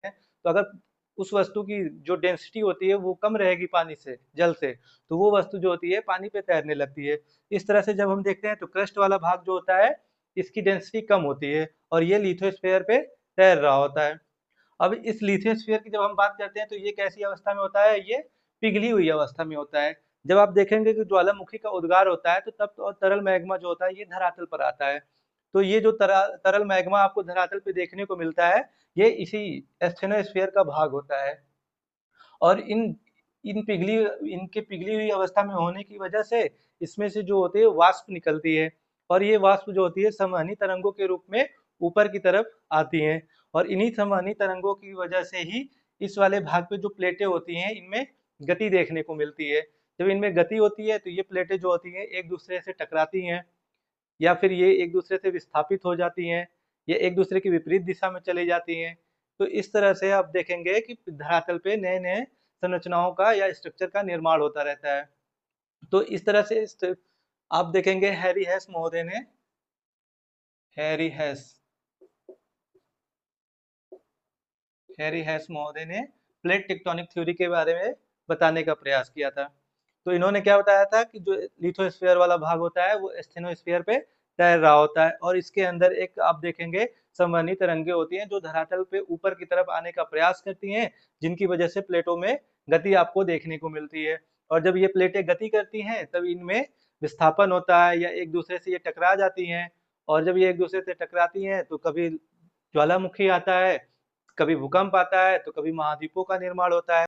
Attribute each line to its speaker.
Speaker 1: तो अगर उस वस्तु की जो डेंसिटी होती है वो कम रहेगी पानी से, जल से, तो वो वस्तु जो होती है पानी पे तैरने लगती है। इस तरह से जब हम देखते हैं तो क्रस्ट वाला भाग जो होता है, इसकी डेंसिटी कम होती है और ये लिथोस्फीयर पे तैर रहा होता है। अब इस लिथोस्फीयर की जब हम बात करते हैं तो ये कैसी अवस्था में होता है? ये पिघली हुई अवस्था में होता है। जब आप देखेंगे कि ज्वालामुखी का उद्गार होता है तो तब तो तरल मैग्मा जो होता है ये धरातल पर आता है। तो ये जो तरल मैग्मा आपको धरातल पे देखने को मिलता है, ये इसी एस्थेनोस्फीयर का भाग होता है। और इनके पिघली हुई अवस्था में होने की वजह से इसमें से जो होती है वाष्प निकलती है और ये वाष्प जो होती है संवहनी तरंगों के रूप में ऊपर की तरफ आती हैं और इन्हीं संवहनी तरंगों की वजह से ही इस वाले भाग पे जो प्लेटें होती हैं इनमें गति देखने को मिलती है। जब इनमें गति होती है तो ये प्लेटें जो होती हैं एक दूसरे से टकराती हैं या फिर ये एक दूसरे से विस्थापित हो जाती हैं या एक दूसरे की विपरीत दिशा में चली जाती हैं। तो इस तरह से आप देखेंगे कि धरातल पे नए नए संरचनाओं का या स्ट्रक्चर का निर्माण होता रहता है। तो इस तरह से आप देखेंगे हैरी हैस हैरी हैस महोदय ने प्लेट टेक्टोनिक थ्योरी के बारे में बताने का प्रयास किया था। तो इन्होंने क्या बताया था कि जो लिथोस्फीयर वाला भाग होता है वो स्टेनोस्फीयर पे तैर रहा होता है और इसके अंदर एक आप देखेंगे संवहनी तरंगे होती हैं जो धरातल पे ऊपर की तरफ आने का प्रयास करती हैं, जिनकी वजह से प्लेटों में गति आपको देखने को मिलती है। और जब ये प्लेटें गति करती हैं तब इनमें विस्थापन होता है या एक दूसरे से ये टकरा जाती हैं और जब ये एक दूसरे से टकराती हैं तो कभी ज्वालामुखी आता है, कभी भूकंप आता है तो कभी महाद्वीपों का निर्माण होता है।